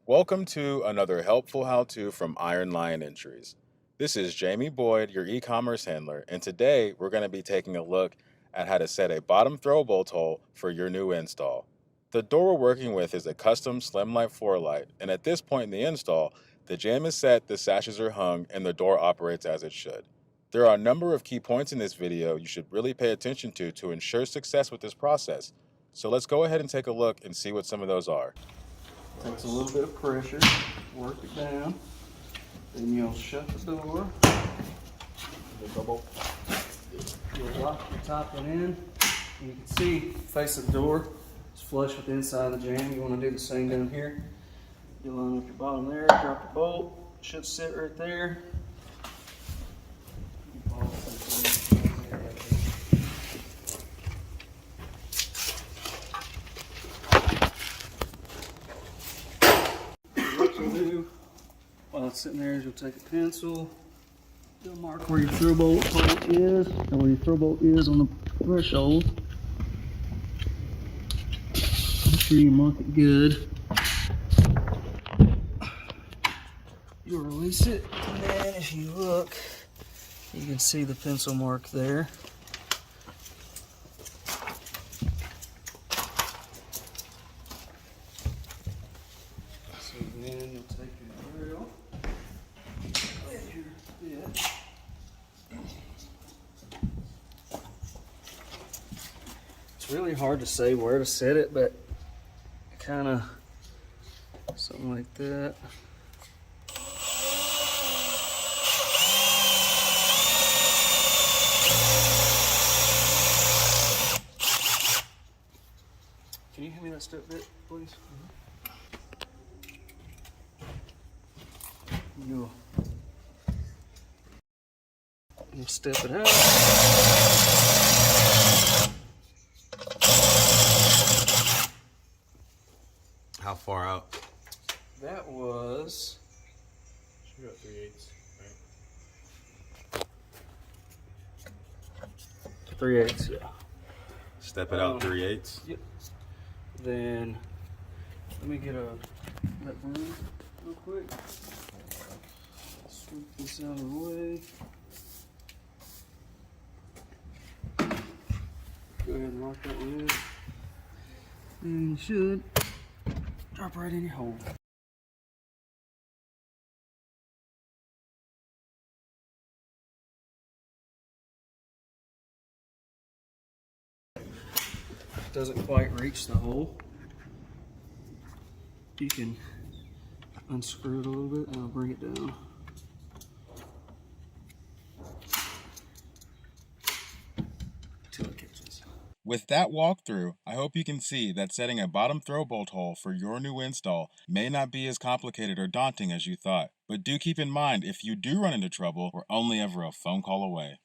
Welcome to another helpful how-to from Iron Lion Entries. This is Jamie Boyd, your e-commerce handler, and today we're going to be taking a look at how to set a bottom throw bolt hole for your new install. The door we're working with is a custom slim light floor light, and at this point in the install, the jamb is set, the sashes are hung, and the door operates as it should. There are a number of key points in this video you should really pay attention to ensure success with this process. So let's go ahead and take a look and see what some of those are. Takes a little bit of pressure, work it down, then you'll shut the door. You'll lock the top one in. You can see, face of the door is flush with the inside of the jamb. You want to do the same down here. You line up your bottom there, drop the bolt, it should sit right there. While it's sitting there, you'll take a pencil, you'll mark where your Throwbolt hole is, and where your Throwbolt is on the threshold. Make sure you mark it good. You'll release it, and then if you look, you can see the pencil mark there. So then you'll take your drill with your bit. It's really hard to say where to set it, but kind of something like that. Can you hand me that step bit, please? You'll step it out. How far out? That was Should go 3/8, right? 3/8, yeah. Step it out 3/8. Yep. Then let me get that broom real quick. Sweep this out of the way. Go ahead and lock that one in. And you should drop right in your hole. Doesn't quite reach the hole. You can unscrew it a little bit and I'll bring it down. Till it catches. With that walkthrough, I hope you can see that setting a bottom throw bolt hole for your new install may not be as complicated or daunting as you thought. But do keep in mind, if you do run into trouble, we're only ever a phone call away.